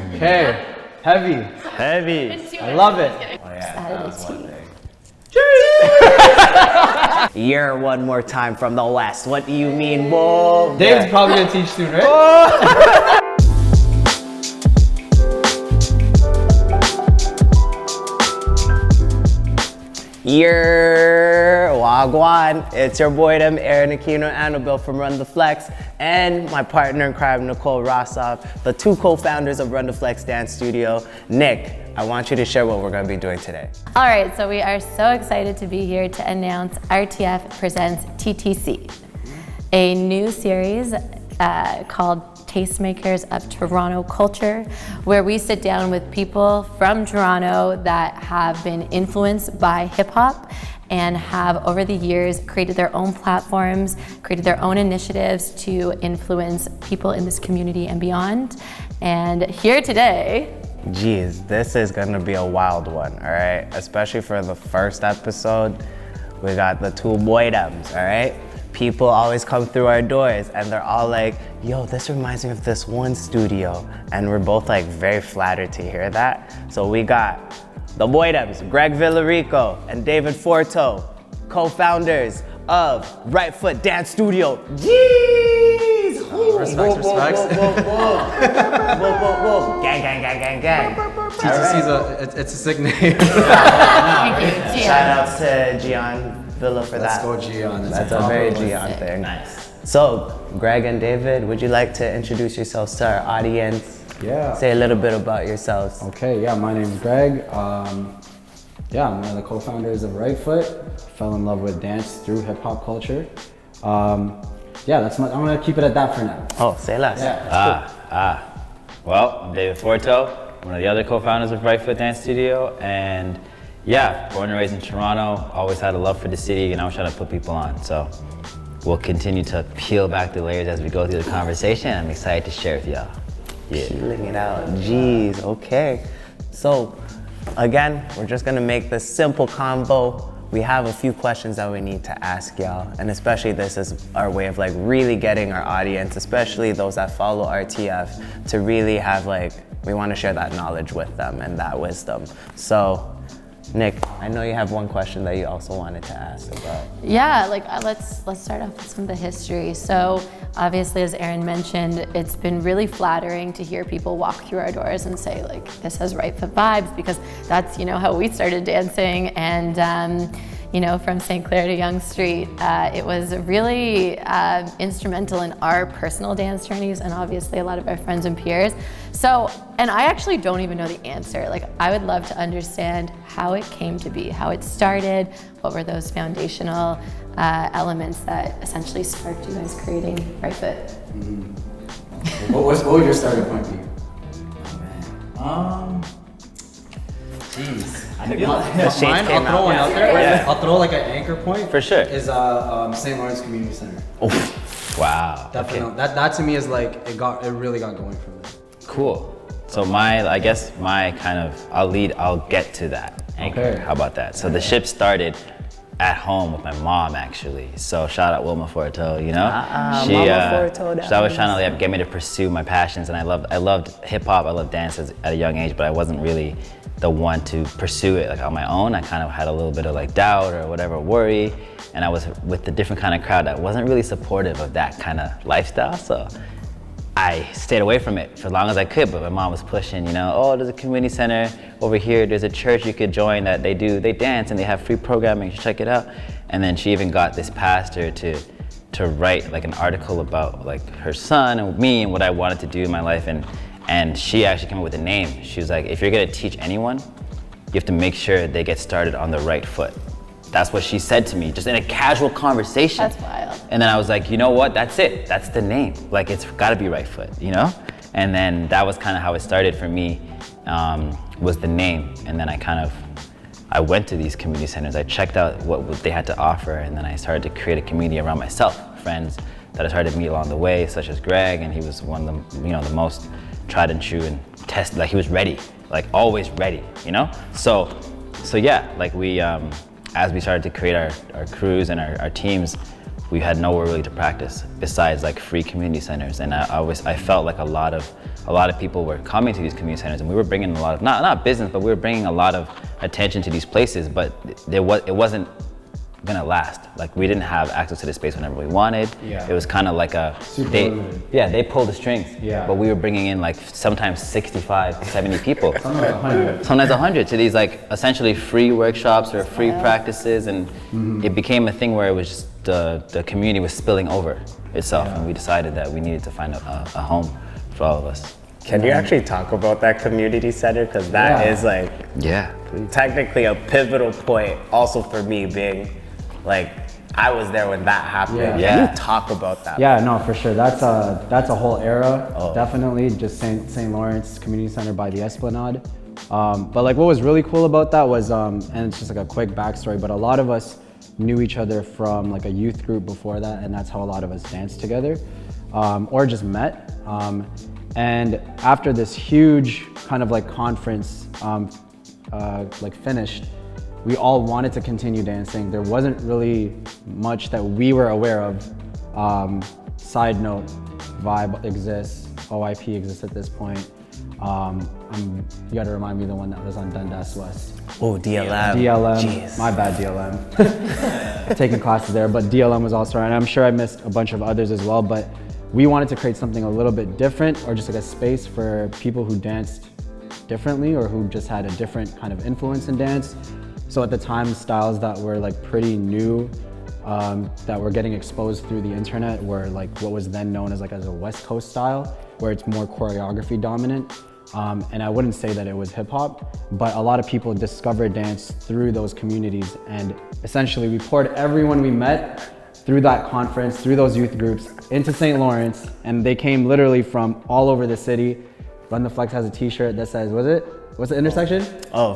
Okay, heavy. Heavy. I love it. Oh yeah, that was one thing. Year one more time from the West. What do you mean, whoa? Dave's probably gonna teach soon, right? Wagwan. It's your boy, them Aaron Aquino and Annabelle from RUNTHEFLEX, and my partner in crime, Nicole Rossoff, the two co-founders of RUNTHEFLEX Dance Studio. Nick, I want you to share what we're going to be doing today. All right, so we are so excited to be here to announce RTF presents TTC, a new series called Tastemakers of Toronto Culture, where we sit down with people from Toronto that have been influenced by hip hop and have over the years created their own platforms, created their own initiatives to influence people in this community and beyond. And here today, Geez, this is gonna be a wild one, all right? Especially for the first episode, we got the two boydoms, all right? People always come through our doors and they're all like, yo, this reminds me of this one studio. And we're both like very flattered to hear that. So we got the boydoms, Greg Villarico and David Forteau, co-founders of Right Foot Dance Studio. Jeez! Respects. Whoa. Gang. TTC's it's a sick name. thank you. Shout outs to Gian Villa for Let's that. go Gian. That's a very Gian thing. Nice. So, Greg and David, would you like to introduce yourselves to our audience? Yeah. Say a little bit about yourselves. Okay, yeah, my name's Greg. Yeah, I'm one of the co-founders of Right Foot. Fell in love with dance through hip hop culture. Yeah, I'm gonna keep it at that for now. Oh, say less. Yeah. Well, I'm David Forteau, one of the other co-founders of Right Foot Dance Studio, and yeah, born and raised in Toronto, always had a love for the city, and I was trying to put people on. So we'll continue to peel back the layers as we go through the conversation. I'm excited to share with y'all. Yeah. Peeling it out. Jeez, okay. So, again, we're just gonna make this simple combo. We have a few questions that we need to ask y'all, and especially this is our way of like really getting our audience, especially those that follow RTF, to really have like, we wanna share that knowledge with them and that wisdom. So, Nick, I know you have one question that you also wanted to ask about. Yeah, let's start off with some of the history. So obviously, as Aaron mentioned, it's been really flattering to hear people walk through our doors and say like, this has Right Foot vibes, because that's, how we started dancing. And from St. Clair to Yonge Street, it was really instrumental in our personal dance journeys, and obviously a lot of our friends and peers. So, and I actually don't even know the answer. Like, I would love to understand how it came to be, how it started, what were those foundational elements that essentially sparked you guys creating Right Foot? What would your starting point be? Jeez. Mine, I'll throw one out there. Yeah. I'll throw like an anchor point. For sure. Is St. Lawrence Community Center. Wow. Definitely. Okay. That to me is like, it really got going from there. Cool. So I'll get to that anchor. Okay. How about that? So the ship started at home with my mom, actually. So shout out Wilma Forteau, Mama Forteau, She's always trying to get me to pursue my passions, and I loved hip hop, I loved dance at a young age, but I wasn't really the one to pursue it on my own. I kind of had a little bit of doubt or whatever, worry, and I was with the different kind of crowd that wasn't really supportive of that kind of lifestyle. So I stayed away from it for as long as I could, but my mom was pushing, oh, there's a community center over here, there's a church you could join that they dance and they have free programming, you should check it out. And then she even got this pastor to write an article about her son and me and what I wanted to do in my life, and she actually came up with a name. She was like, if you're gonna teach anyone, you have to make sure they get started on the right foot. That's what she said to me, just in a casual conversation. That's wild. And then I was like, you know what, that's it, that's the name. It's gotta be Right Foot, And then that was kind of how it started for me, was the name. And then I went to these community centers, I checked out what they had to offer, and then I started to create a community around myself, friends that I started to meet along the way, such as Greg, and he was one of the, the most tried and true and tested, he was ready, always ready, So yeah, we, as we started to create our crews and our teams, we had nowhere really to practice besides free community centers. And I felt like a lot of a lot of people were coming to these community centers, and we were bringing a lot of, not business, but we were bringing a lot of attention to these places, but it wasn't gonna last. Like, we didn't have access to the space whenever we wanted. Yeah. It was kind of like limited. they pulled the strings. Yeah. But we were bringing in like sometimes 65, 70 people. Sometimes 100. Sometimes 100 to these like essentially free workshops or free practices, and it became a thing where it was just the community was spilling over itself, and we decided that we needed to find a home for all of us. Can you actually talk about that community center? Because that is like technically a pivotal point also for me, being like, I was there when that happened. Yeah. Can you talk about that? Yeah, no, for sure. That's a whole era, definitely. Just St. Lawrence Community Center by the Esplanade. But like, what was really cool about that was, and it's just like a quick backstory, but a lot of us knew each other from like a youth group before that, and that's how a lot of us danced together, or just met. And after this huge kind of like conference like finished, we all wanted to continue dancing. There wasn't really much that we were aware of. Side note, Vibe exists, OIP exists at this point. You gotta remind me the one that was on Dundas West. Oh, DLM. DLM, Jeez. my bad DLM. Taking classes there, but DLM was also around. I'm sure I missed a bunch of others as well, but we wanted to create something a little bit different, or just like a space for people who danced differently or who just had a different kind of influence in dance. So at the time, styles that were like pretty new, that were getting exposed through the internet, were like what was then known as a West Coast style, where it's more choreography dominant. And I wouldn't say that it was hip hop, but a lot of people discovered dance through those communities. And essentially we poured everyone we met through that conference, through those youth groups, into St. Lawrence, and they came literally from all over the city. Run the Flex has a t-shirt that says, what's the intersection? Oh,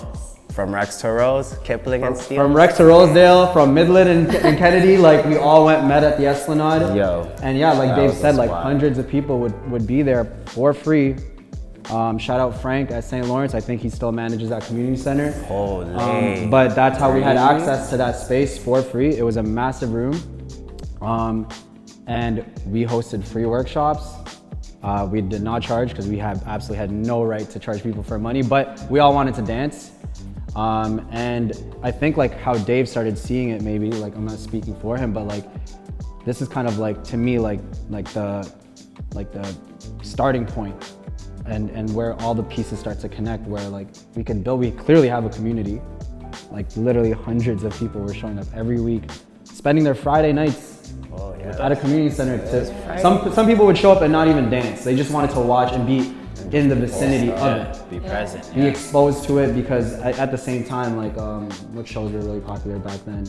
from Rex to Rose, Kipling and Steele. From Rex to Rosedale, from Midland and Kennedy, like we all met at the Esplanade. Yo. And yeah, like Dave was a said, like squad. hundreds of people would be there for free. Shout out Frank at St. Lawrence. I think he still manages that community center. Holy. But that's how we had access to that space for free. It was a massive room. And we hosted free workshops. We did not charge because we absolutely had no right to charge people for money, but we all wanted to dance. And I think like how Dave started seeing it, maybe, like I'm not speaking for him, but like this is kind of like, to me, like the starting point and where all the pieces start to connect, where like we clearly have a community. Like literally hundreds of people were showing up every week, spending their Friday nights at a community center. Some people would show up and not even dance. They just wanted to watch and be in the vicinity of it. Be present. Be exposed to it, because at the same time, like what shows were really popular back then.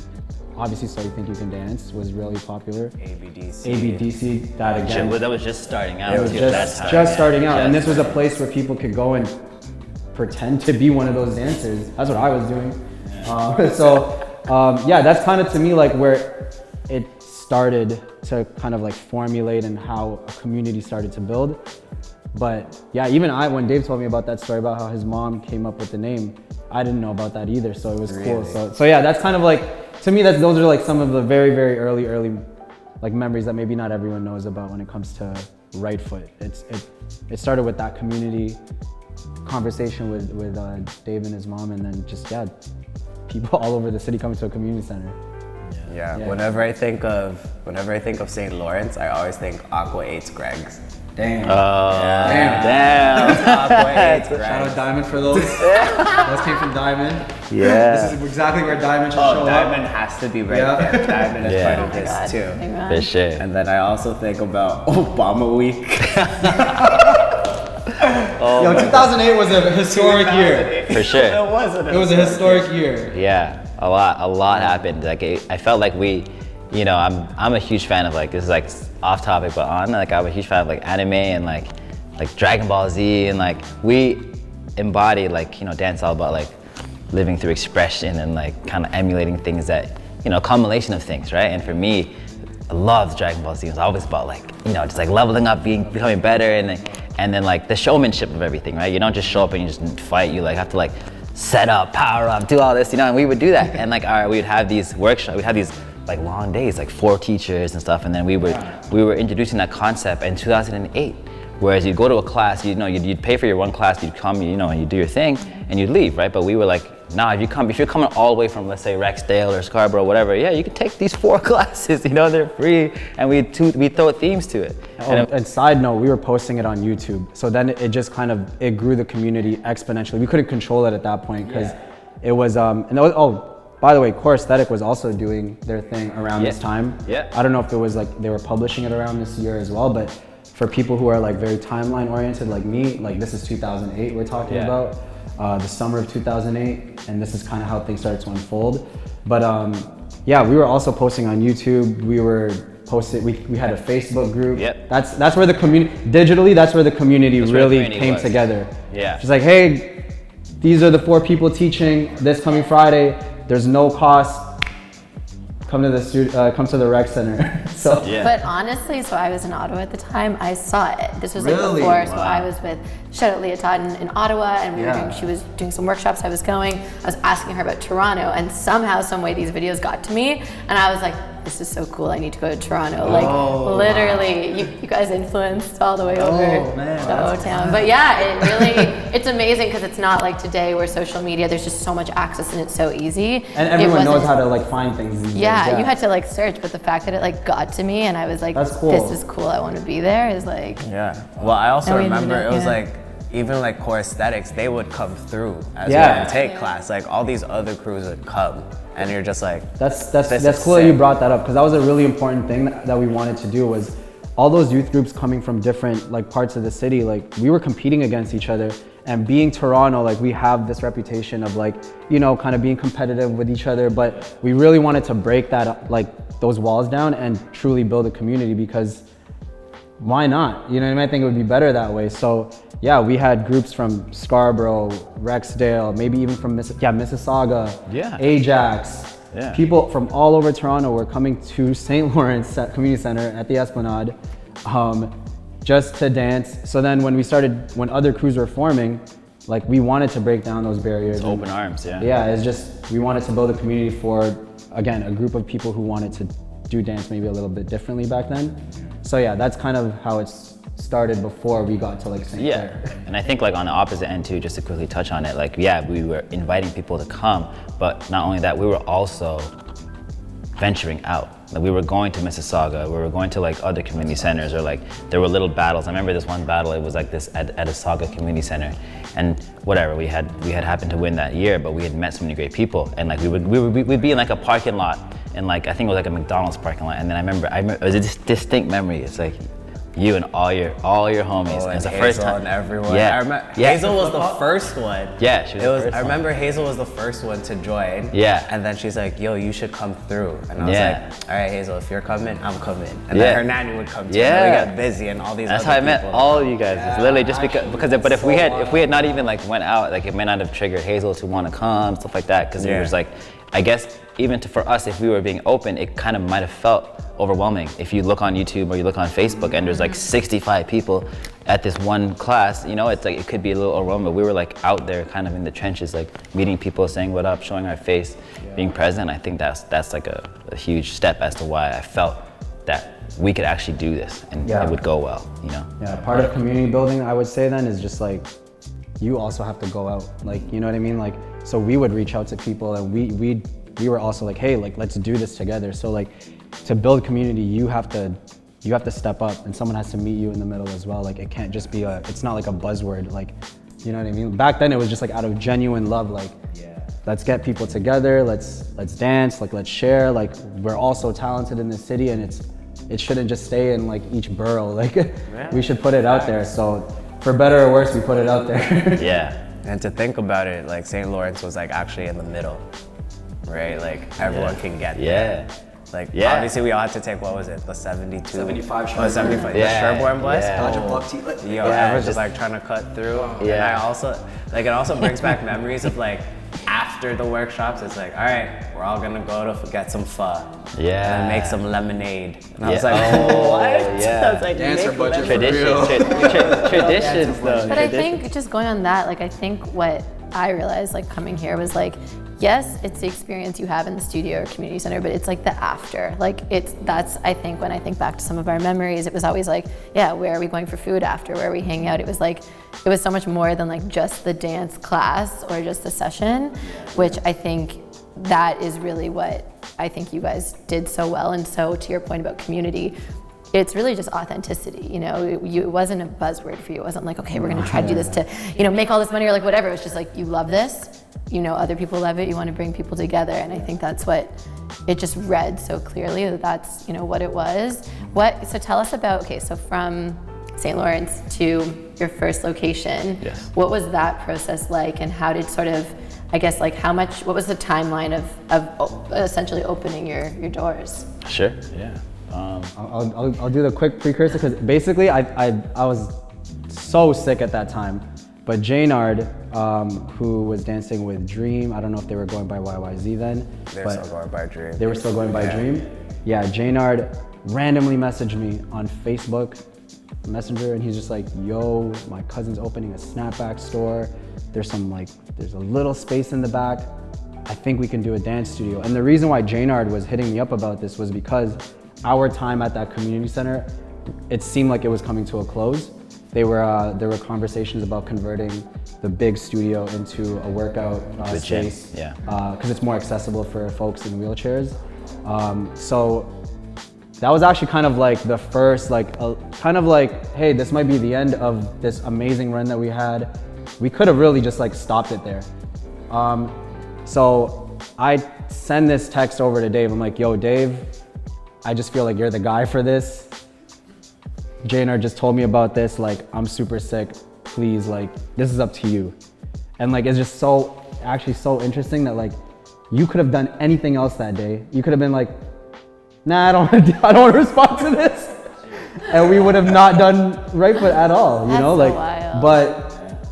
Obviously, So You Think You Can Dance was really popular. ABDC, that again. That was just starting out. It was just starting out, and this was a place where people could go and pretend to be one of those dancers. That's what I was doing. Yeah, that's kind of, to me, like where it started to kind of like formulate and how a community started to build. But yeah, even when Dave told me about that story about how his mom came up with the name, I didn't know about that either, so it was cool. So yeah, that's kind of like, to me, those are like some of the very, very early like memories that maybe not everyone knows about when it comes to Right Foot. It started with that community conversation with Dave and his mom, and then just people all over the city coming to a community center. Yeah. Whenever I think of St. Lawrence, I always think Aqua 8's Greg's. Damn. Damn. Aqua 8's Shout out Greg's. Diamond for those. Those came from Diamond. Yeah. This is exactly where Diamond should show Diamond up. has to be right Yeah. there. Diamond is Yeah. part of this too. Amen. For sure. And then I also think about Obama Week. Yo, 2008 was a historic year. For sure. It was a historic year. Yeah, a lot happened. Like I felt like I'm a huge fan of, like, this is like off topic but on, like I'm a huge fan of like anime and like Dragon Ball Z, and like we embody dance all about like living through expression and like kind of emulating things that, culmination of things, right? And for me, I loved Dragon Ball Z. It was always about like, just like leveling up, becoming better, and then like the showmanship of everything, right? You don't just show up and you just fight. You like have to like set up, power up, do all this, and we would do that. And like, we would have these workshops, we'd have these like long days, like 4 teachers and stuff. And then we were introducing that concept in 2008, Whereas you'd go to a class, you'd pay for your one class, you'd come, and you'd do your thing, and you'd leave, right? But we were like, nah, if you're coming all the way from, let's say, Rexdale or Scarborough, whatever, yeah, you can take these 4 classes, they're free, and we throw themes to it. And side note, we were posting it on YouTube, so then it just it grew the community exponentially. We couldn't control it at that point because it was, by the way, Core Aesthetic was also doing their thing around this time. Yeah. I don't know if it was like they were publishing it around this year as well, but for people who are like very timeline oriented like me, like this is 2008 we're talking about, the summer of 2008, and this is kind of how things started to unfold. But yeah, we were also posting on YouTube. We had a Facebook group. Yep. That's where the community, digitally, that's where the community really came together. Yeah. Just like, hey, these are the 4 people teaching this coming Friday. There's no cost. Come to the rec center. So. Yeah. But honestly, so I was in Ottawa at the time. I saw it. This was like Really? before. So Wow. I was with shout out Leah Todd in Ottawa, and she was doing some workshops. I was going. I was asking her about Toronto, and somehow, some way, these videos got to me, and I was like, this is so cool. I need to go to Toronto. Like literally, you guys influenced all the way over to O-Town. But yeah, it really, it's amazing because it's not like today where social media, there's just so much access and it's so easy. And everyone knows how to like find things these days. Yeah, you had to like search, but the fact that it like got to me and I was like, That's cool. this is cool, I want to be there is like. Yeah. Well, I also And we ended remember up- it was yeah. like, even like Core Aesthetics, they would come through as we Yeah. would take class. Like all these other crews would come, and you're just like, That's is cool that you sick. brought that up, because that was a really important thing that we wanted to do. Was all those youth groups coming from different like parts of the city, like we were competing against each other. And being Toronto, like we have this reputation of like, kind of being competitive with each other, but we really wanted to break that, like those walls down and truly build a community, because why not? You know what I mean? I think it would be better that way. So yeah, we had groups from Scarborough, Rexdale, maybe even from Mississauga, Ajax. Yeah. People from all over Toronto were coming to St. Lawrence Community Center at the Esplanade just to dance. So then when other crews were forming, like we wanted to break down those barriers. It's open arms, yeah. Yeah, it's just, we wanted to build a community for, again, a group of people who wanted to do dance maybe a little bit differently back then. So yeah, that's kind of how it's started before we got to like St. Clair. And I think like on the opposite end too, just to quickly touch on it, like yeah, we were inviting people to come, but not only that, we were also venturing out. Like we were going to Mississauga, we were going to like other community centers, or like there were little battles. I remember this one battle, it was like this at a Saga Community Center, and whatever, we had happened to win that year, but we had met so many great people, and like we'd be in like a parking lot, and like I think it was like a McDonald's parking lot, and then I remember it was a distinct memory. It's like you and all your homies. and it's the Hazel first time. and everyone. Yeah. I remember Yeah. Hazel was the first one. Yeah, she was the first I one. remember Hazel was the first one to join. Yeah. And then she's like, yo, you should come through. And I was Yeah. like, all right, Hazel, if you're coming, I'm coming. And Yeah. then her nanny would come too. Yeah. And then we got busy and all these That's other how I met people. all you guys. It's literally just because but if we had not even like went out, like it may not have triggered Hazel to want to come, stuff like that, because it was like, I guess even for us, if we were being open, it kind of might have felt overwhelming. If you look on YouTube or you look on Facebook and there's like 65 people at this one class, it's like it could be a little overwhelming, but we were like out there kind of in the trenches, like meeting people, saying what up, showing our face, being present. I think that's like a huge step as to why I felt that we could actually do this and it would go well, Yeah, part of community building, I would say then, is just like, you also have to go out, like, you know what I mean? Like, so we would reach out to people, and we were also like, hey, like, let's do this together. So like, to build community, you have to step up, and someone has to meet you in the middle as well. Like, it can't just be it's not like a buzzword, like, you know what I mean? Back then it was just like out of genuine love, like, let's get people together, let's dance, like, let's share, like, we're all so talented in this city, and it shouldn't just stay in like each borough, like, we should put it out there. So for better or worse, we put it out there. Yeah. And to think about it, like St. Lawrence was like actually in the middle, right? Like everyone can get there. Like obviously we all had to take, what was it, the 72? 75 Oh, 75. The Sherborne bus? Yo, everyone's just like trying to cut through. And I also, like, it also brings back memories of like, after the workshops, it's like, all right, we're all gonna go to get some pho. Yeah. And make some lemonade. And I was Yeah. like, Oh, what? yeah. I was like, Dancer make budget for lemonade. real. Traditions though. But I think just going on that, like I think what I realized like coming here was like, yes, it's the experience you have in the studio or community center, but it's like the after. Like that's, I think when I think back to some of our memories, it was always like, yeah, where are we going for food after? Where are we hanging out? It was like, it was so much more than like just the dance class or just the session, which I think that is really what I think you guys did so well. And so to your point about community, it's really just authenticity, you know. It wasn't a buzzword for you. It wasn't like, okay, we're gonna try to do this to, you know, make all this money or like whatever. It was just like, you love this, you know, other people love it, you want to bring people together. And I think that's what it just read so clearly, that that's, you know, what it was. So tell us about, okay, so from St. Lawrence to your first location, Yes. What was that process like, and how did sort of, I guess, like what was the timeline of essentially opening your doors? Sure, yeah. I'll do the quick precursor because basically I was so sick at that time, but Jaynard, who was dancing with Dream, I don't know if they were going by YYZ then. They were still going by Dream. They were still going by Dream? Yeah, Jaynard randomly messaged me on Facebook Messenger, and he's just like, yo, my cousin's opening a snapback store. There's a little space in the back. I think we can do a dance studio. And the reason why Jaynard was hitting me up about this was because our time at that community center, it seemed like it was coming to a close. There were conversations about converting the big studio into a workout space, yeah, because it's more accessible for folks in wheelchairs. So that was actually kind of like the first, kind of like, hey, this might be the end of this amazing run that we had. We could have really just like stopped it there. So I send this text over to Dave. I'm like, yo, Dave, I just feel like you're the guy for this. Jaynard just told me about this, like, I'm super sick, please, like, this is up to you. And like, it's just actually so interesting that like, you could have done anything else that day. You could have been like, nah, I don't want to respond to this. And we would have not done right foot at all, you know? That's so like, wild. But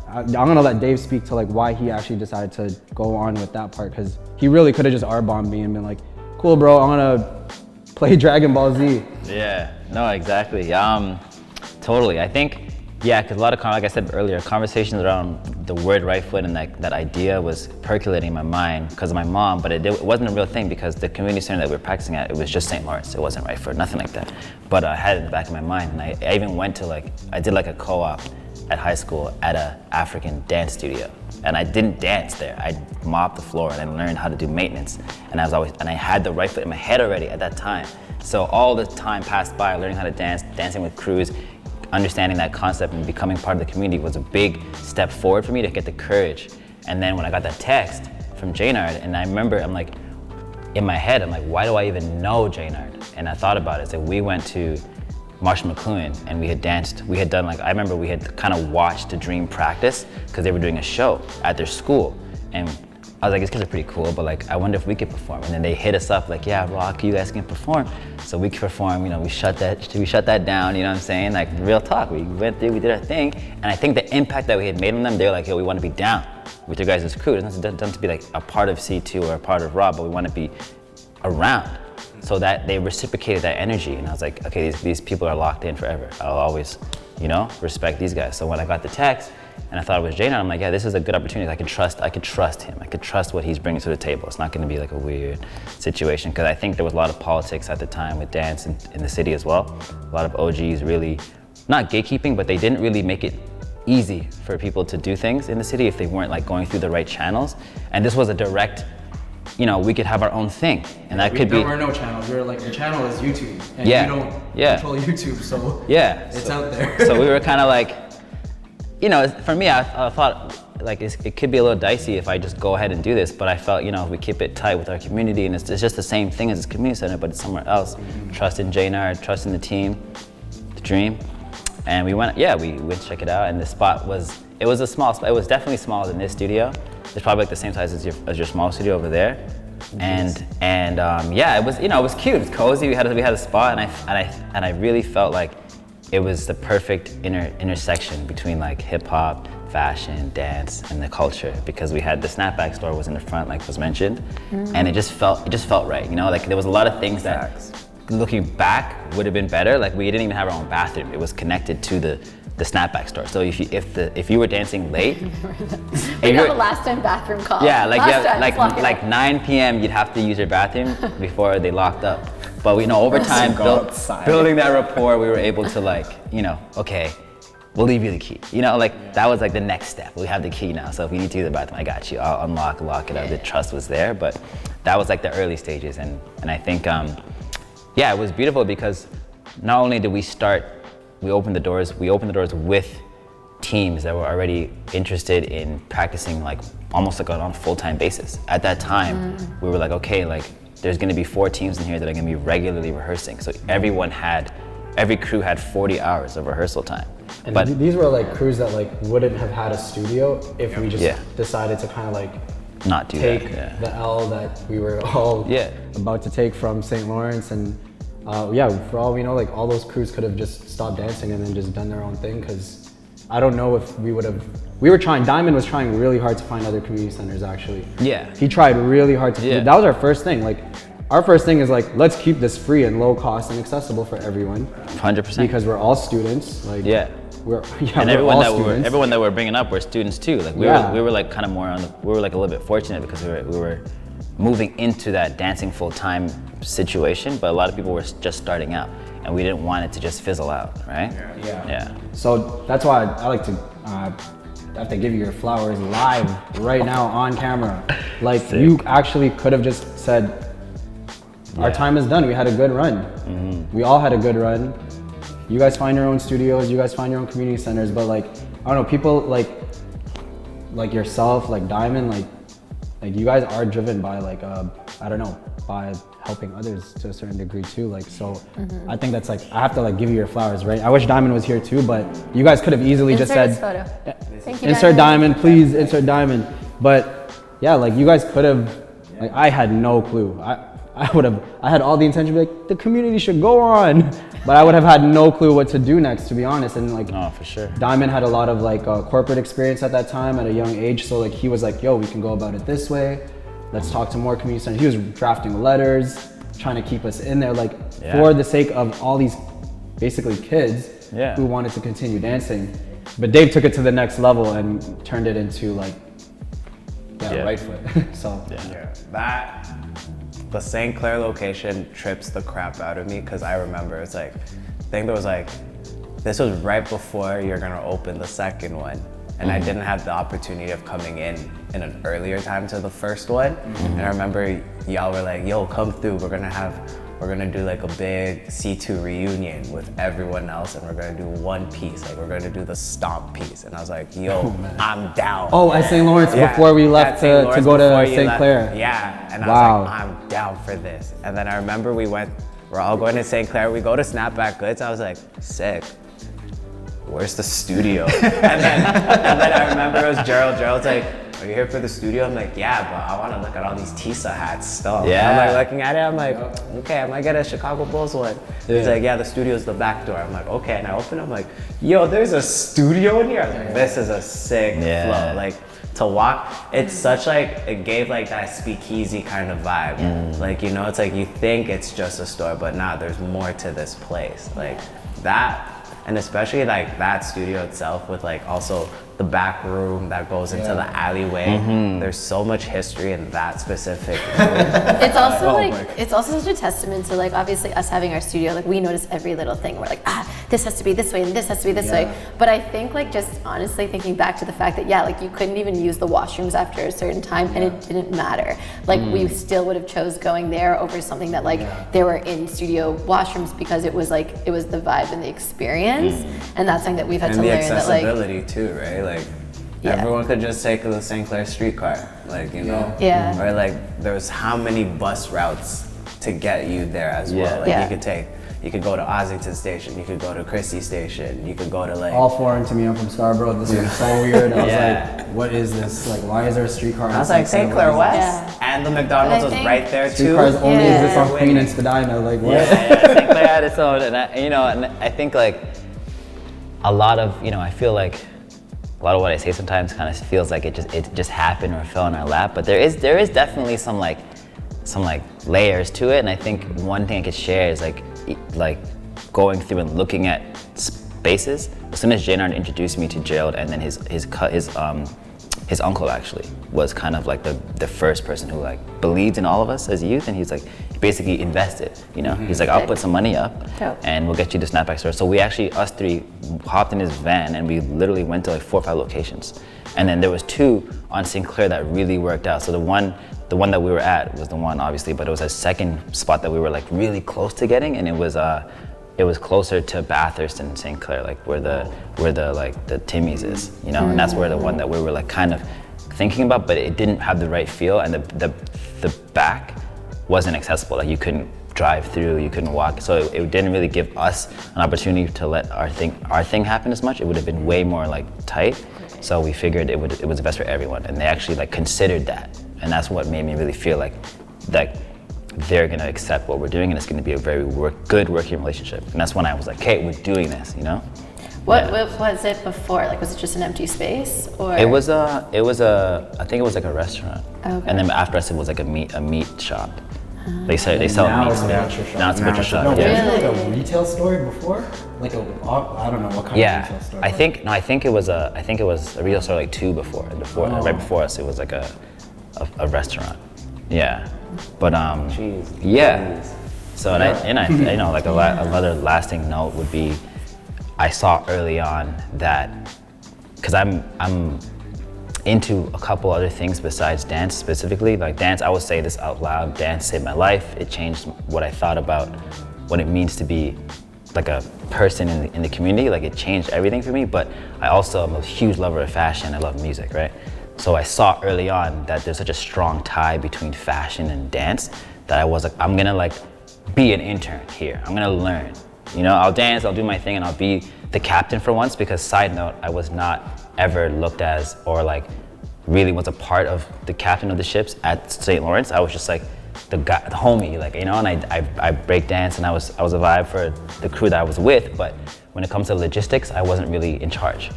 I'm gonna let Dave speak to like why he actually decided to go on with that part, because he really could have just R-bombed me and been like, cool bro, I'm gonna play Dragon Ball Z. Yeah, no, exactly. Totally. I think, yeah, because a lot of, like I said earlier, conversations around the word right foot and that idea was percolating in my mind because of my mom, but it wasn't a real thing because the community center that we were practicing at, it was just St. Lawrence. It wasn't right foot, nothing like that. But I had it in the back of my mind, and I even went to I did a co-op at high school at a African dance studio. And I didn't dance there. I mopped the floor and I learned how to do maintenance. And I had the right foot in my head already at that time. So all the time passed by learning how to dance, dancing with crews, understanding that concept and becoming part of the community was a big step forward for me to get the courage. And then when I got that text from Jaynard, and I remember, I'm like, in my head, I'm like, why do I even know Jaynard? And I thought about it, so we went to Marshall McLuhan and we had danced, I remember we had kind of watched the Dream practice because they were doing a show at their school. And I was like, these kids are pretty cool, but like, I wonder if we could perform. And then they hit us up like, yeah, Rock, you guys can perform. So we could perform, you know, we shut that down, you know what I'm saying? Like, real talk, we went through, we did our thing. And I think the impact that we had made on them, they were like, yo, we want to be down with your guys' crew. It doesn't have to be like a part of C2 or a part of Raw, but we want to be around. So that they reciprocated that energy. And I was like, okay, these people are locked in forever. I'll always, you know, respect these guys. So when I got the text and I thought it was Jaynard, I'm like, yeah, this is a good opportunity. I could trust him. I could trust what he's bringing to the table. It's not gonna be like a weird situation. Because I think there was a lot of politics at the time with dance in the city as well. A lot of OGs really, not gatekeeping, but they didn't really make it easy for people to do things in the city if they weren't like going through the right channels. And this was a direct, you know, we could have our own thing, and that could be. There were no channels. We were like, the channel is YouTube, and Yeah. we don't Yeah. control YouTube, so Yeah, it's out there. So we were kind of like, you know, for me, I thought like it could be a little dicey if I just go ahead and do this, but I felt, you know, if we keep it tight with our community, and it's just the same thing as this community center, but it's somewhere else. Trust in Jaynard, trust in the team, the Dream, and we went to check it out, and the spot was a small spot. It was definitely smaller than this studio. It's probably like the same size as your small studio over there. And yeah, it was, you know, it was cute, it was cozy. We had a spot, and I really felt like it was the perfect intersection between like hip hop, fashion, dance, and the culture, because we had the snapback store was in the front, like was mentioned, and it just felt right, you know, like there was a lot of things that looking back would have been better. Like we didn't even have our own bathroom. It was connected to the snapback store. So if you were dancing late, We got a last time bathroom call. yeah, like Last time, like lock it like up. 9 p.m. you'd have to use your bathroom before they locked up. But we know over time, Go outside. building that rapport, we were able to like, okay, we'll leave you the key. Like that was like the next step. We have the key now, so if we need to use the bathroom, I got you. I'll lock it up. The trust was there, but that was like the early stages, and I think, yeah, it was beautiful because not only did we opened the doors with teams that were already interested in practicing like almost like on a full-time basis. At that time, we were like, okay, like there's gonna be 4 teams in here that are gonna be regularly rehearsing. So every crew had 40 hours of rehearsal time. And But these were like crews that like wouldn't have had a studio if we just decided to kind of like not do take that. the L that we were all about to take from St. Lawrence. And for all we know, like all those crews could have just stopped dancing and then just done their own thing, because I don't know if we would have. Diamond was trying really hard to find other community centers actually. Yeah. He tried really hard to, that was our first thing. Like our first thing is like, let's keep this free and low cost and accessible for everyone. 100%. Because we're all students. Like and everyone that we're bringing up were students too. Like we were like kind of more we were like a little bit fortunate because we were moving into that dancing full-time situation, but a lot of people were just starting out and we didn't want it to just fizzle out, right? Yeah. So that's why I like to have to give you your flowers live right now on camera. Like Sick. You actually could have just said, our time is done. We had a good run. We all had a good run. You guys find your own studios, you guys find your own community centers, but like, I don't know, people like yourself, like Diamond, like you guys are driven by like, I don't know, by helping others to a certain degree too. Like, so I think that's like, I have to like give you your flowers, right? I wish Diamond was here too, but you guys could have easily just said, Insert this photo. Thank you, insert Diamond, please insert Diamond. But yeah, like you guys could have, like I had no clue. I had all the intention to be like, the community should go on, but I would have had no clue what to do next, to be honest. And like, For sure. Diamond had a lot of like corporate experience at that time at a young age. So like he was like, yo, we can go about it this way. Let's talk to more community centers. He was drafting letters, trying to keep us in there, like for the sake of all these basically kids who wanted to continue dancing. But Dave took it to the next level and turned it into like, right foot. So the St. Clair location trips the crap out of me, because I remember it's like, I think there was like, this was right before you're gonna open the second one. And I didn't have the opportunity of coming in an earlier time to the first one. And I remember y'all were like, yo, come through, we're gonna do like a big C2 reunion with everyone else, and we're gonna do one piece, like we're gonna do the stomp piece. And I was like, yo, I'm down. Oh, at St. Lawrence before we left to go to St. Clair. Yeah, and I was like, I'm down for this. And then I remember we're all going to St. Clair, we go to Snapback Goods, I was like, sick. Where's the studio? and then I remember it was Gerald. Gerald's like, are you here for the studio? I'm like, yeah, but I want to look at all these TISA hats still. Yeah. I'm like looking at it, I'm like, okay, I might get a Chicago Bulls one. He's like, yeah, the studio's the back door. I'm like, okay, and I open it, I'm like, yo, there's a studio in here? I was like, this is a sick flow. Like, to walk, it's such like, it gave like that speakeasy kind of vibe. Like, you know, it's like you think it's just a store, but nah, there's more to this place. Like that. And especially like that studio itself with like also the back room that goes into the alleyway. There's so much history in that specific room. It's also it's also such a testament to like obviously us having our studio. Like we notice every little thing. We're like, this has to be this way and this has to be this way. But I think like just honestly thinking back to the fact that like you couldn't even use the washrooms after a certain time and it didn't matter. Like we still would have chose going there over something that like there were in studio washrooms, because it was the vibe and the experience. And that's something that we've had to learn. And the accessibility too, right? Like everyone could just take the St. Clair streetcar, like, you know? Or like there's how many bus routes to get you there as well. Like you could go to Ossington Station, you could go to Christie Station, you could go to like... All foreign to me, I'm from Scarborough, this is so weird. I was like, what is this? Like, why is there a streetcar? I was like, St. Clair West? And the McDonald's was right there too. Streetcars only exist on Queen and Spadina, like what? St. Clair had its own, and I think like a lot of, I feel like a lot of what I say sometimes kind of feels like it just happened or fell in our lap, but there is definitely some layers to it. And I think one thing I could share is like going through and looking at basis. As soon as Jaynard introduced me to Gerald, and then his uncle actually was kind of like the first person who like believed in all of us as youth, and he's like basically invested, you know. He's like, I'll put some money up and we'll get you the snapback store. So we actually, us three, hopped in his van and we literally went to like 4 or 5 locations. And then there was 2 on St. Clair that really worked out. So the one that we were at was the one, obviously, but it was a second spot that we were like really close to getting, and it was closer to Bathurst and St. Clair, like where the Timmy's is, you know, and that's where the one that we were like kind of thinking about, but it didn't have the right feel, and the back wasn't accessible. Like you couldn't drive through, you couldn't walk, so it didn't really give us an opportunity to let our thing happen as much. It would have been way more like tight, so we figured it was the best for everyone, and they actually like considered that, and that's what made me really feel like they're gonna accept what we're doing, and it's gonna be a very good working relationship. And that's when I was like, okay, we're doing this, you know? What was it before? Like, was it just an empty space, or? I think it was like a restaurant. Okay. And then after us, it was like a meat shop. They sell now meat. it's a butcher shop. Now it's a butcher shop. No, Yeah. wasn't it like a retail store before? Like I don't know what kind of Yeah, retail store. I think it was a retail store like 2 before. Right before us, it was like a restaurant. Yeah, but yeah. So and I you know, like another lasting note would be, I saw early on that, because I'm into a couple other things besides dance specifically. Like dance, I would say this out loud, dance saved my life. It changed what I thought about what it means to be like a person in the community. Like it changed everything for me, but I also am a huge lover of fashion. I love music, right? So I saw early on that there's such a strong tie between fashion and dance that I was like, I'm gonna like be an intern here. I'm gonna learn. You know, I'll dance, I'll do my thing, and I'll be the captain for once, because side note, I was not ever looked as or like really was a part of the captain of the ships at St. Lawrence. I was just like the guy, the homie, like, you know, and I break dance, and I was a vibe for the crew that I was with, but when it comes to logistics, I wasn't really in charge,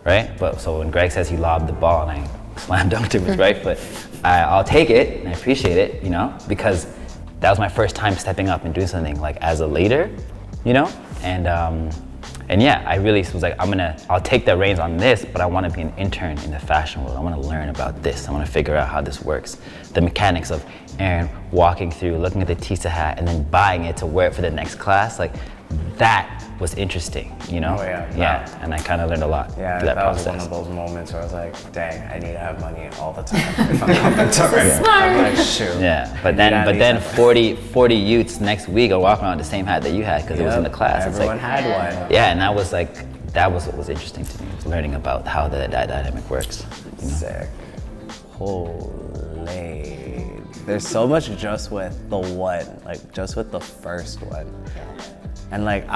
right? But so when Greg says he lobbed the ball and I slam dunked it with his right foot, I'll take it and I appreciate it, you know, because that was my first time stepping up and doing something like as a leader, you know, and yeah, I really was like, I'll take the reins on this, but I want to be an intern in the fashion world. I want to learn about this. I want to figure out how this works. The mechanics of Aaron walking through, looking at the TTC hat, and then buying it to wear it for the next class. Like that was interesting, you know? Oh, yeah. Yeah, and I kind of learned a lot through that that process. was one of those moments where I was like, dang, I need to have money all the time if I'm coming to rent. I'm like, shoot. Yeah, but then 40 youths next week are walking around with the same hat that you had because it was in the class. It's Everyone like, had one. yeah, and that was what was interesting to me, was learning about how that dynamic works. You know? Sick. Holy. There's so much just with the one, like just with the first one. And like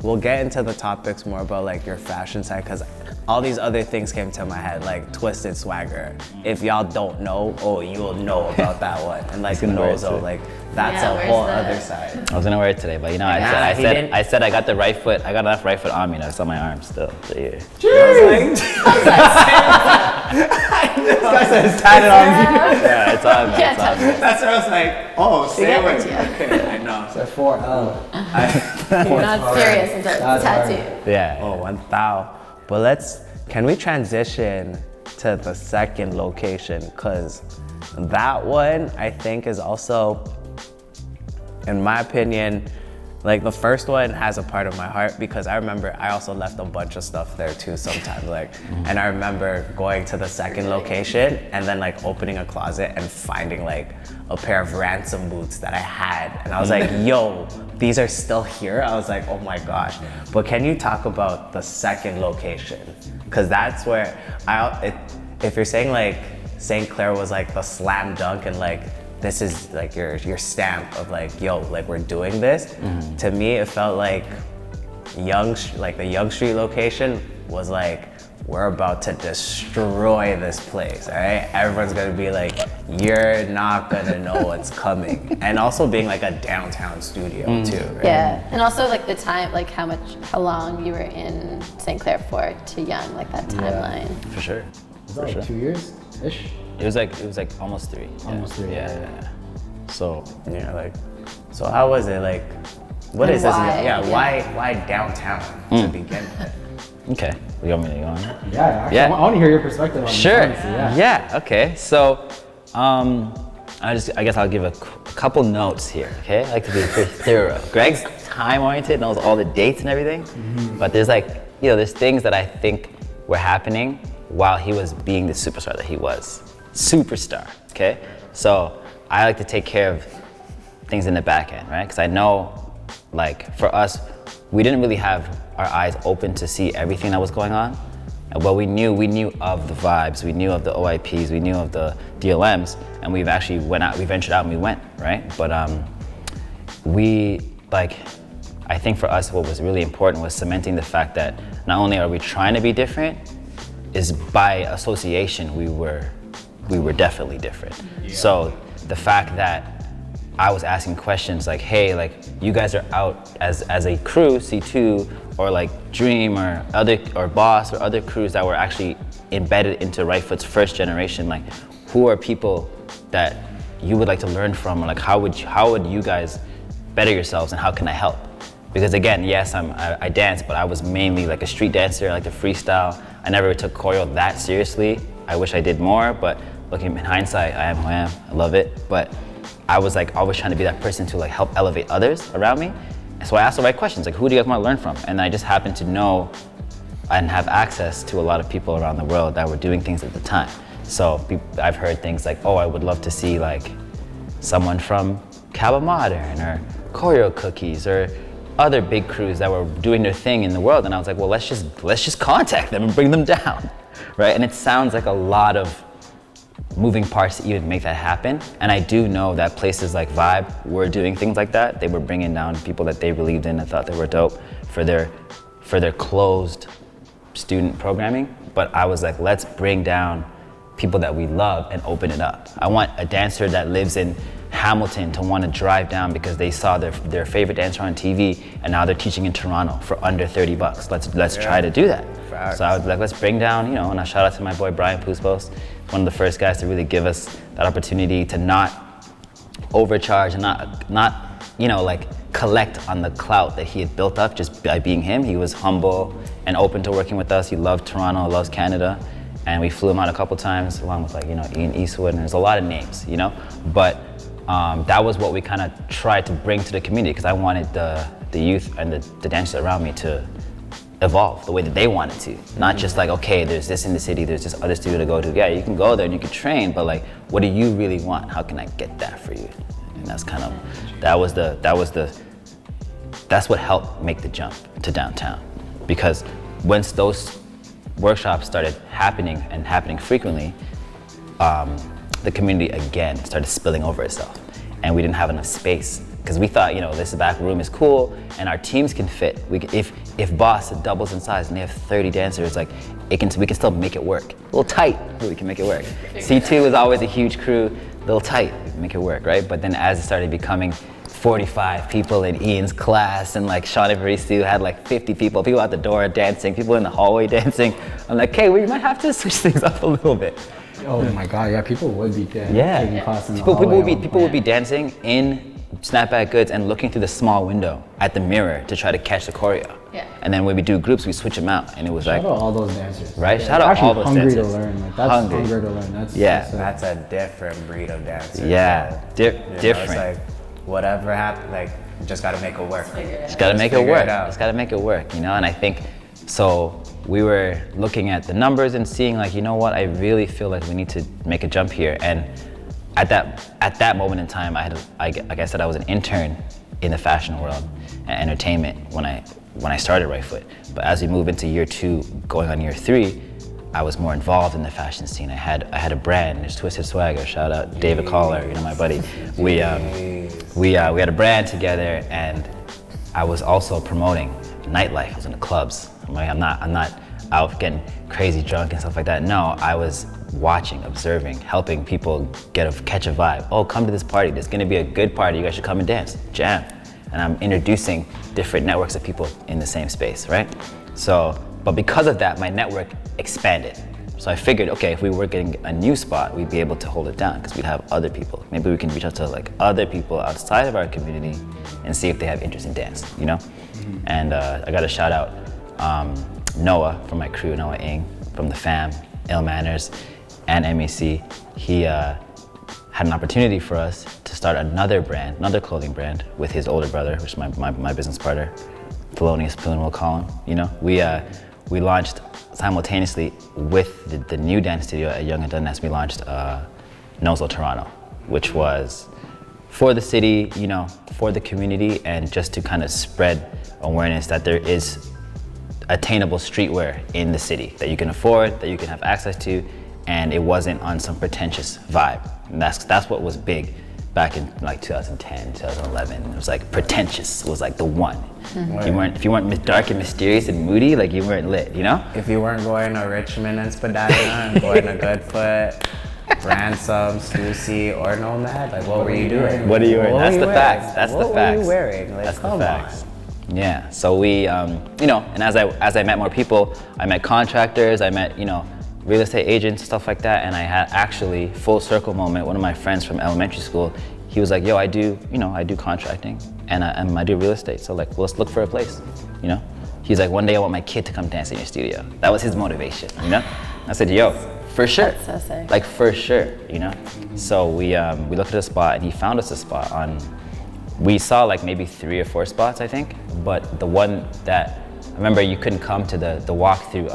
we'll get into the topics more about like your fashion side, because all these other things came to my head, like Twisted Swagger. If y'all don't know, you'll know about that one. And like Nozo, like that's a whole other side. I was gonna wear it today, but you know, I said I got the right foot. I got enough right foot on me. That's on my arm still. So yeah. This guy said it's tatted on me. Yeah, it's on me. Can't It's on me. That's what I was like, stay with me. Okay, I know. It's a 4L. You're not serious until it's tattoo. Yeah. Oh, 1,000. But can we transition to the second location? Because that one, I think, is also, in my opinion, like the first one has a part of my heart, because I remember I also left a bunch of stuff there too sometimes, like, and I remember going to the second location and then like opening a closet and finding like a pair of ransom boots that I had, and I was like, yo, these are still here? I was like, oh my gosh. But can you talk about the second location? Because that's where if you're saying like St. Clair was like the slam dunk and like this is like your stamp of like, yo, like we're doing this. To me, it felt like the Young Street location was like, we're about to destroy this place, all right? Everyone's gonna be like, you're not gonna know what's coming. And also being like a downtown studio too, right? Yeah, and also like the time, like how long you were in St. Clair for to Young, like that timeline. For sure. Was that like 2 years-ish? It was like almost 3. Almost 3, yeah. So Yeah, like, so how was it? Like, What And is this? why? Yeah, why downtown to begin with? Okay, you want me to go on? Yeah, actually, Yeah. I want to hear your perspective on Sure. this. Honestly, yeah. Okay. So, I guess I'll give a couple notes here. Okay. I like to be pretty thorough. Greg's time oriented, knows all the dates and everything, but there's there's things that I think were happening while he was being the superstar that he was. Superstar. Okay. So I like to take care of things in the back end, right? Because I know, like, for us, we didn't really have our eyes open to see everything that was going on. Well, we knew of the vibes, we knew of the OIPs, we knew of the DLMs, and we ventured out and we went, right? But I think for us, what was really important was cementing the fact that not only are we trying to be different, is by association, we were definitely different. Yeah. So the fact that I was asking questions like, hey, like, you guys are out as a crew, C2, or like Dream or Boss or other crews that were actually embedded into Right Foot's first generation, like, who are people that you would like to learn from, or like, how would you guys better yourselves, and how can I help? Because again, yes, I dance, but I was mainly like a street dancer. I like to freestyle. I never took choreo that seriously. I wish I did more, but looking in hindsight, I am who I am. I love it, but I was like always trying to be that person to like help elevate others around me. And so I asked the right questions, like, who do you guys want to learn from? And I just happened to know and have access to a lot of people around the world that were doing things at the time. So I've heard things like, oh, I would love to see like someone from Cabo Modern or Choreo Cookies or other big crews that were doing their thing in the world. And I was like, well, let's just contact them and bring them down, right? And it sounds like a lot of moving parts to even make that happen. And I do know that places like Vibe were doing things like that. They were bringing down people that they believed in and thought they were dope for their closed student programming. But I was like, let's bring down people that we love and open it up. I want a dancer that lives in Hamilton to want to drive down because they saw their favorite dancer on TV, and now they're teaching in Toronto for under $30. Let's try to do that. Facts. So I was like, let's bring down, and I shout out to my boy Brian Puspos, one of the first guys to really give us that opportunity to not overcharge and not like collect on the clout that he had built up just by being him. He was humble and open to working with us. He loved Toronto, loves Canada, and we flew him out a couple times along with Ian Eastwood, and there's a lot of names, but that was what we kind of tried to bring to the community, because I wanted the youth and the dancers around me to evolve the way that they wanted to. Not just like, okay, there's this in the city, there's this other studio to go to. Yeah, you can go there and you can train, but like, what do you really want? How can I get that for you? And that's kind of, that's what helped make the jump to downtown. Because once those workshops started happening frequently, the community again started spilling over itself, and we didn't have enough space, because we thought, this back room is cool and our teams can fit. If Boss doubles in size and they have 30 dancers, like we can still make it work. A little tight, but we can make it work. C2 was always a huge crew, a little tight, we can make it work, right? But then as it started becoming 45 people in Ian's class, and like Sean Evaristo had like 50 people at the door dancing, people in the hallway dancing, I'm like, hey, we might have to switch things up a little bit. Oh my God, yeah, people would be taking class in the people hallway. People would be dancing in snapback goods and looking through the small window at the mirror to try to catch the choreo. Yeah. And then when we do groups, we switch them out, and it was Shout out all those dancers. Right? Yeah. Shout out all those hungry dancers. To learn. Like, that's hungry to learn. That's a different breed of dancer. Yeah, different. It's like whatever happened, like you just got to make it work. Just got to make it work. Just got to make it work, And I think so. We were looking at the numbers and seeing like, what, I really feel like we need to make a jump here. And at that moment in time, like I said, I was an intern in the fashion world and entertainment when I started Right Foot. But as we move into year 2, going on year 3, I was more involved in the fashion scene. I had a brand. There's Twisted Swagger. Shout out David Coloor, my buddy. We had a brand together, and I was also promoting nightlife. I was in the clubs. I'm not out getting crazy drunk and stuff like that. No, I was watching, observing, helping people catch a vibe. Oh, come to this party. There's gonna be a good party. You guys should come and dance, jam. And I'm introducing different networks of people in the same space, right? So, but because of that, my network expanded. So I figured, okay, if we were getting a new spot, we'd be able to hold it down because we'd have other people. Maybe we can reach out to like other people outside of our community and see if they have interest in dance, you know? And I got to shout out Noah from my crew, Noah Ing, from the fam, Ill Manners, and MEC. He had an opportunity for us to start another brand, another clothing brand with his older brother, which is my business partner, Thelonious Spoon, we'll call him, you know? We launched simultaneously with the new dance studio at Yonge and Dundas. We launched Nozo Toronto, which was for the city, you know, for the community, and just to kind of spread awareness that there is attainable streetwear in the city that you can afford, that you can have access to, and it wasn't on some pretentious vibe. And that's what was big back in like 2010, 2011. It was like pretentious was like the one. If you weren't dark and mysterious and moody, like you weren't lit, you know? If you weren't going to Richmond and Spadina and going to Goodfoot, Ransom, Stussy, or Nomad, like what were you doing? What are you wearing? That's the facts. That's the facts. What were you wearing? Like, That's the come facts. on. Yeah. So we, you know, and as I met more people, I met contractors, I met, you know, real estate agents, stuff like that, and I had actually full circle moment. One of my friends from elementary school, he was like, "Yo, I do contracting, and I do real estate. So like, well, let's look for a place, you know." He's like, "One day I want my kid to come dance in your studio." That was his motivation, you know. I said, "Yo, for sure." That's so sick. Like for sure, you know. So we looked at a spot, and he found us a spot on. We saw like maybe 3 or 4 spots, I think, but the one that I remember, you couldn't come to the walkthrough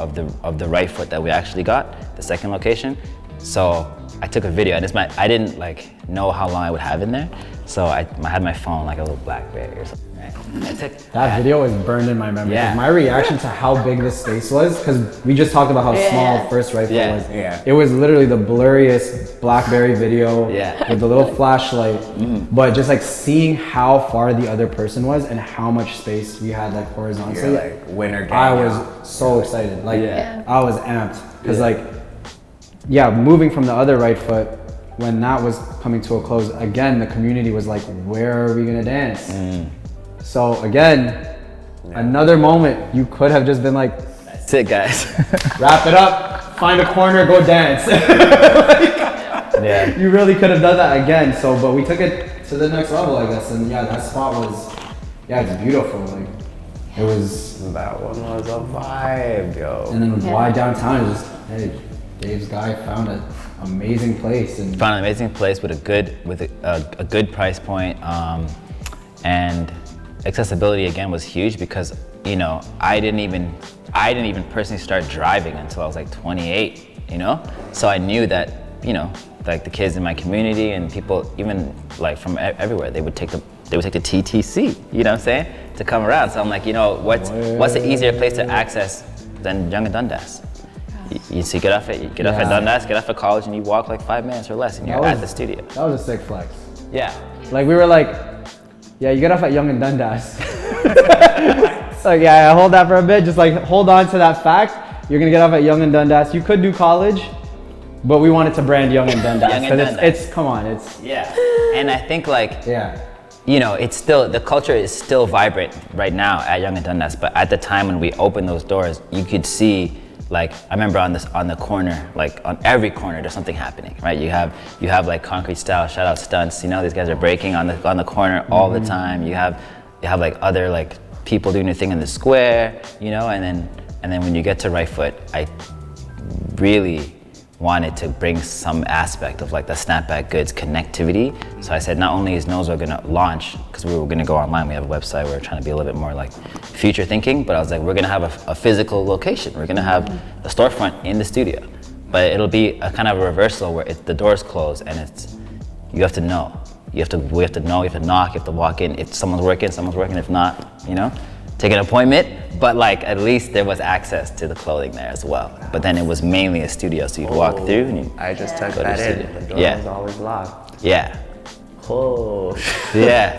of the right foot that we actually got, the second location. So I took a video, and I didn't like know how long I would have in there, so I had my phone like a little BlackBerry or something. Right? That video is burned in my memory. Yeah. My reaction to how big this space was, because we just talked about how small first rifle Yeah. was. Yeah. It was literally the blurriest BlackBerry video Yeah. with the little flashlight. But just like seeing how far the other person was and how much space we had like horizontally, You're like winner gang. I was so excited. Like Yeah. I was amped because moving from the other right foot, when that was coming to a close, again, the community was like, where are we gonna dance? So again, another moment, you could have just been like, That's it, guys. wrap it up, find a corner, go dance. Yeah. You really could have done that again. So, but we took it to the next level, I guess. And yeah, that spot was, it's beautiful. Like it was. That one was a vibe, yo. And then why downtown is just, hey, Dave's guy found an amazing place. And Found an amazing place with a good price point, and accessibility again was huge because, you know, I didn't even personally start driving until I was like 28, you know? So I knew that, you know, like the kids in my community and people even like from everywhere, they would take the TTC, you know what I'm saying? To come around. So I'm like, you know, what's an easier place to access than Yonge and Dundas? You get off at Dundas, get off at college, and you walk like 5 minutes or less, and you're at the studio. that was a sick flex. Yeah. Like we were like, yeah, you get off at Yonge and Dundas. Like, yeah, hold that for a bit. Just like hold on to that fact. You're gonna get off at Yonge and Dundas. You could do college, but we wanted to brand Yonge and Dundas Yonge and because Dundas. it's come on, it's Yeah. And I think like, yeah. you know, it's still, the culture is still vibrant right now at Yonge and Dundas, but at the time when we opened those doors, you could see, like, I remember on the corner, like on every corner, there's something happening, right? You have like Concrete Style, shout out Stunts, you know, these guys are breaking on the corner all the time. You have like other like people doing their thing in the square, you know, and then when you get to Right Foot, I really wanted to bring some aspect of like the snapback goods connectivity. So I said, not only is Nozo gonna launch, because we were gonna go online, we have a website, we were trying to be a little bit more like future thinking, but I was like, we're gonna have a physical location. We're gonna have a storefront in the studio, but it'll be a kind of a reversal where the doors close and you have to know. We have to know, you have to knock, you have to walk in. If someone's working, if not, you know, take an appointment. But like, at least there was access to the clothing there as well. But then it was mainly a studio, so you'd walk through and I just took go to that the in. studio. The door Yeah. was always locked. Yeah. Oh. Yeah.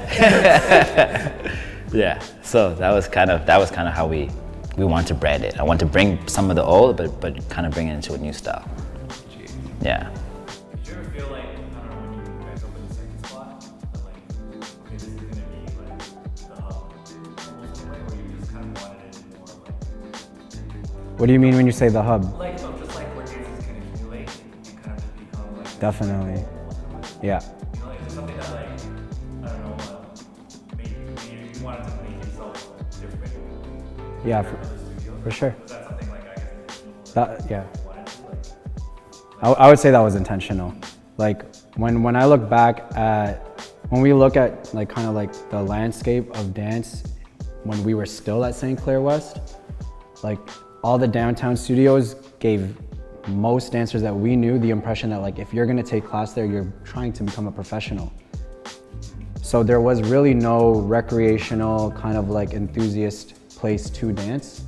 Yeah. So that was kind of how we wanted to brand it. I want to bring some of the old, but kind of bring it into a new style. Yeah. Did you ever feel like, I don't know, when you guys opened the second spot, that like, okay, this is gonna be like the hub, almost in a way, where you just kind of wanted it more like, What do you mean when you say the hub? of just like where dances definitely. Yeah. You know, is there something that like, I don't know, maybe you wanted to make yourself different? Yeah, from other studios? for sure. Was that something like, I guess, intentional? That, yeah. You wanted to, like, I would say that was intentional. Like when I look back at, when we look at like kind of like the landscape of dance when we were still at St. Clair West, like all the downtown studios gave most dancers that we knew the impression that like if you're gonna take class there, you're trying to become a professional. So there was really no recreational kind of like enthusiast place to dance.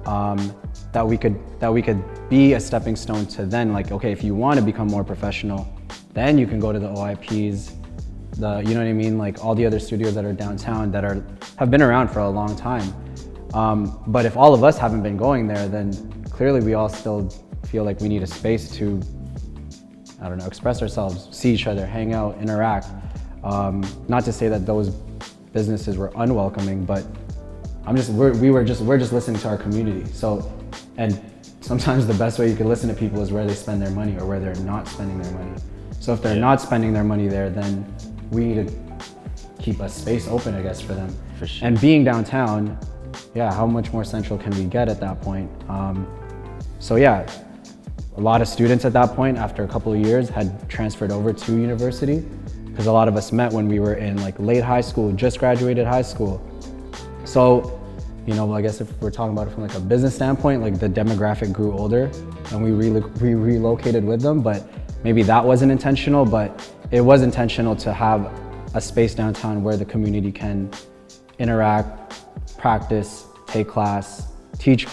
That we could be a stepping stone to then like, okay, if you want to become more professional, then you can go to the OIPs, you know what I mean? Like all the other studios that are downtown that have been around for a long time. But if all of us haven't been going there, then clearly we all still feel like we need a space to, I don't know, express ourselves, see each other, hang out, interact. Not to say that those businesses were unwelcoming, but we're just listening to our community. So, and sometimes the best way you can listen to people is where they spend their money or where they're not spending their money. So if they're not spending their money there, then we need to keep a space open, I guess, for them. For sure. And being downtown, yeah, how much more central can we get at that point? So yeah, a lot of students at that point, after a couple of years, had transferred over to university because a lot of us met when we were in like late high school, just graduated high school. So, you know, I guess if we're talking about it from like a business standpoint, like the demographic grew older and we relocated with them, but maybe that wasn't intentional, but it was intentional to have a space downtown where the community can interact, practice, take class, teach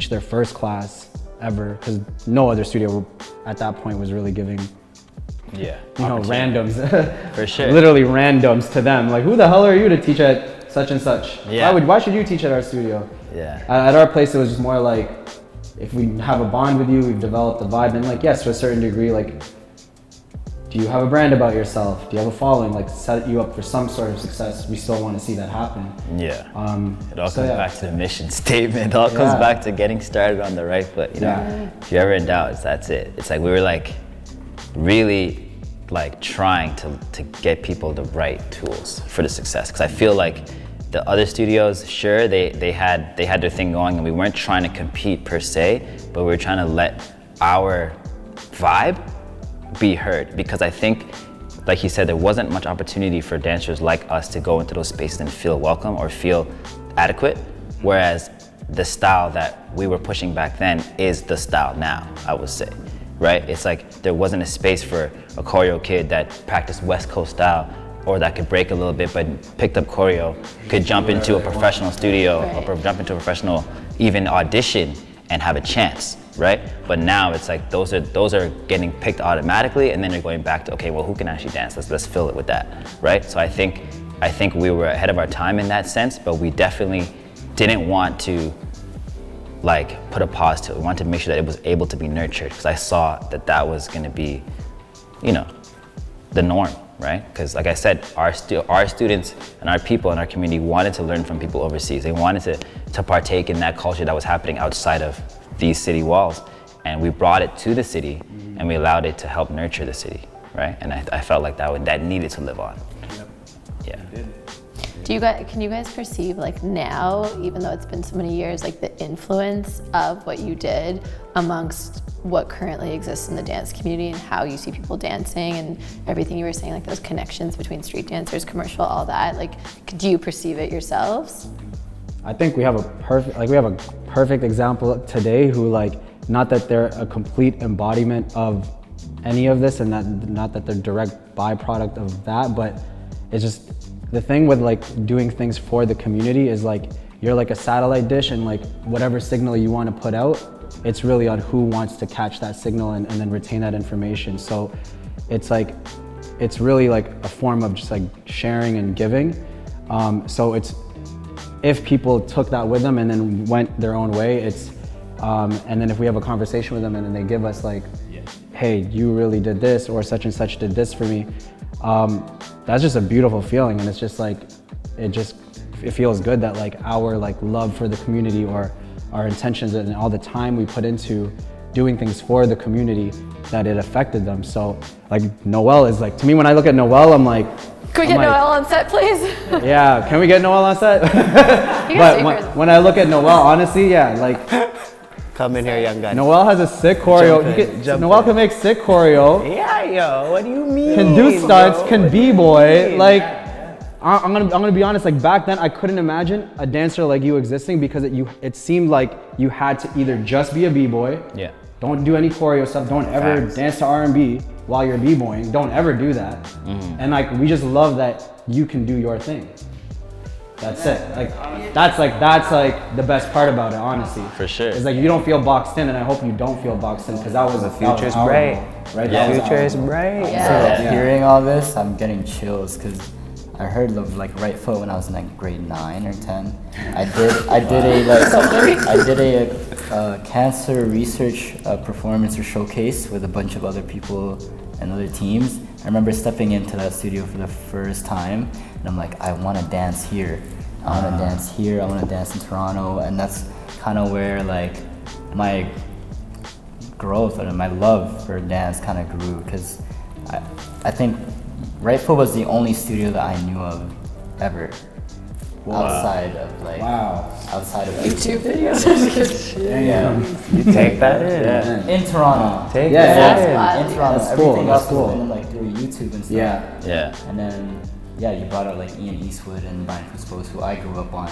their first class ever, because no other studio at that point was really giving, Yeah. you know, randoms. For sure. Literally randoms to them. Like, who the hell are you to teach at such and such? Yeah. Why should you teach at our studio? Yeah. At our place, it was just more like, if we have a bond with you, we've developed a vibe, and like, yes, to a certain degree, like, do you have a brand about yourself? Do you have a following? Like, set you up for some sort of success. We still want to see that happen. Yeah. It all so comes yeah. back to the mission statement. It all comes Yeah. back to getting started on the right foot. You know, Yeah. if you're ever in doubt, that's it. It's like we were like really like trying to get people the right tools for the success. Because I feel like the other studios, sure, they had their thing going, and we weren't trying to compete per se, but we were trying to let our vibe be heard. Because I think, like you said, there wasn't much opportunity for dancers like us to go into those spaces and feel welcome or feel adequate. Whereas the style that we were pushing back then is the style now, I would say, right? It's like there wasn't a space for a choreo kid that practiced West Coast style or that could break a little bit but picked up choreo, could jump into a professional studio or jump into a professional even audition and have a chance, right? But now it's like those are getting picked automatically, and then you're going back to, okay, well, who can actually dance? Let's fill it with that, right? So I think we were ahead of our time in that sense, but we definitely didn't want to like put a pause to it. We wanted to make sure that it was able to be nurtured, because I saw that was going to be, you know, the norm, right? Because like I said, our students and our people in our community wanted to learn from people overseas. They wanted to partake in that culture that was happening outside of these city walls, and we brought it to the city, and we allowed it to help nurture the city, right? And I felt like that needed to live on. Yeah. Can you guys perceive like now, even though it's been so many years, like the influence of what you did amongst what currently exists in the dance community and how you see people dancing and everything you were saying, like those connections between street dancers, commercial, all that, like, do you perceive it yourselves? I think we have a perfect example today who, like, not that they're a complete embodiment of any of this and not that they're direct byproduct of that, but it's just the thing with like doing things for the community is like you're like a satellite dish, and like whatever signal you want to put out, it's really on who wants to catch that signal and then retain that information. So it's like, it's really like a form of just like sharing and giving. So it's, if people took that with them and then went their own way, it's, and then if we have a conversation with them and then they give us like, hey, you really did this, or such and such did this for me, that's just a beautiful feeling. And it's just like, it feels good that like our like love for the community or our intentions and all the time we put into doing things for the community that it affected them. So like Noel is like, to me when I look at Noel, I'm like, Can we get Noel on set, please? yeah, can we get Noel on set? You But guys when I look at Noel, honestly, yeah, like Come in here, young gun. Noel has a sick choreo. Noel can make sick choreo. Yeah, yo, what do you mean? Can do stunts, bro? can What do you b-boy. mean? Like, I'm gonna be honest. Like back then, I couldn't imagine a dancer like you existing because it seemed like you had to either just be a b-boy. Yeah. Don't do any choreo stuff. Don't ever Facts. dance to R&B while you're b-boying. Don't ever do that. And like we just love that you can do your thing. That's it. That's like the best part about it, honestly. For sure. It's like you don't feel boxed in, and I hope you don't feel boxed in because that was The future's bright. Right? Yeah. The future is bright. Yeah. Hearing all this, I'm getting chills because I heard of like right foot when I was in like grade 9 or 10. I did a cancer research performance or showcase with a bunch of other people and other teams. I remember stepping into that studio for the first time, and I'm like, I want to dance here. I want to dance here. I want to dance in Toronto, and that's kind of where like my growth and my love for dance kind of grew, because I think Right Foot was the only studio that I knew of ever outside of like outside of YouTube videos. yeah. You take that in. In Toronto. Take Yeah, that That's in. wild. In Toronto. That's cool, Everything that's else cool. was been like through YouTube and stuff. Yeah. Yeah. And then you brought out like Ian Eastwood and Brian Fuspos, who I grew up on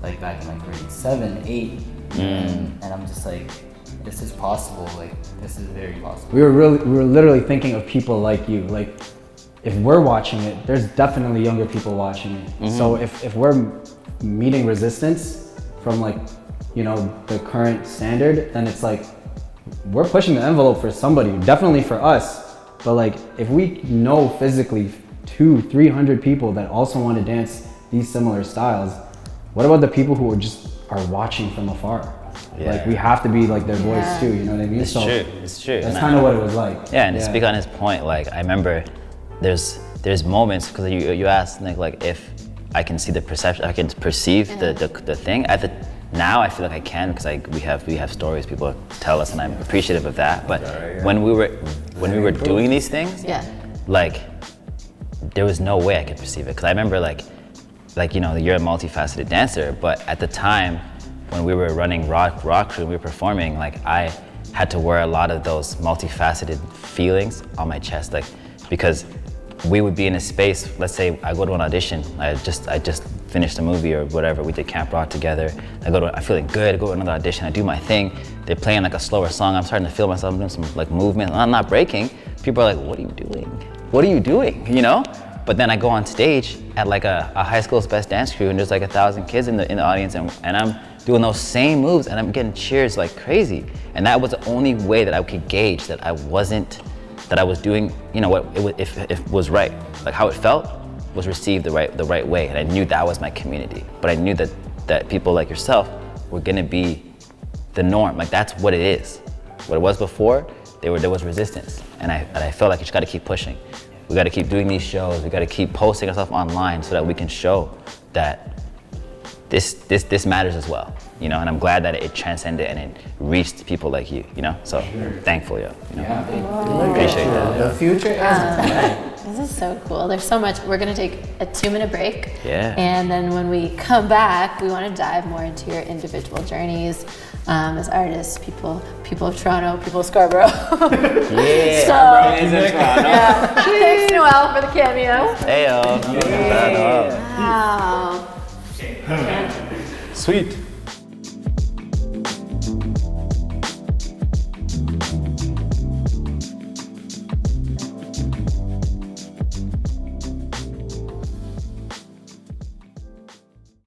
like back in like grade 7, 8. And I'm just like, this is possible. Like this is very possible. We were literally thinking of people like you. Like, if we're watching it, there's definitely younger people watching it. So if we're meeting resistance from like, you know, the current standard, then it's like we're pushing the envelope for somebody, definitely for us. But like, if we know physically 200-300 people that also want to dance these similar styles, what about the people who are watching from afar? Yeah. Like, we have to be like their voice Yeah. too, you know what I mean? It's true. It's true. That's And kind of what it was like. Yeah, and to speak on his point, like I remember there's moments, because you asked Nick, like if I can see the perception, I can perceive the thing. Now I feel like I can, because we have stories people tell us, and I'm appreciative of that. But when we were doing these things, like there was no way I could perceive it, because I remember like you know, you're a multifaceted dancer, but at the time when we were running rock crew, we were performing, like I had to wear a lot of those multifaceted feelings on my chest, like because we would be in a space, let's say I go to an audition, I just finished a movie or whatever, we did Camp Rock together, I'm feeling good, I go to another audition, I do my thing, they're playing like a slower song, I'm starting to feel myself doing some like movement, I'm not breaking, people are like, what are you doing? What are you doing, you know? But then I go on stage at like a high school's best dance crew, and there's like 1,000 kids in the audience, and I'm doing those same moves, and I'm getting cheers like crazy. And that was the only way that I could gauge that I was doing, you know, if it was right. Like how it felt was received the right way, and I knew that was my community. But I knew that people like yourself were gonna be the norm. Like that's what it is. What it was before, there was resistance, and I felt like you just got to keep pushing. We got to keep doing these shows. We got to keep posting ourselves online so that we can show that this matters as well, you know. And I'm glad that it transcended and it reached people like you, you know. So thankful, you know. Appreciate that. The future is This is so cool. There's so much. We're gonna take a 2-minute break. Yeah. And then when we come back, we want to dive more into your individual journeys as artists, people of Toronto, people of Scarborough. Yeah. So, yeah. Thanks, Noel, for the cameo. Hey, Wow. Sweet.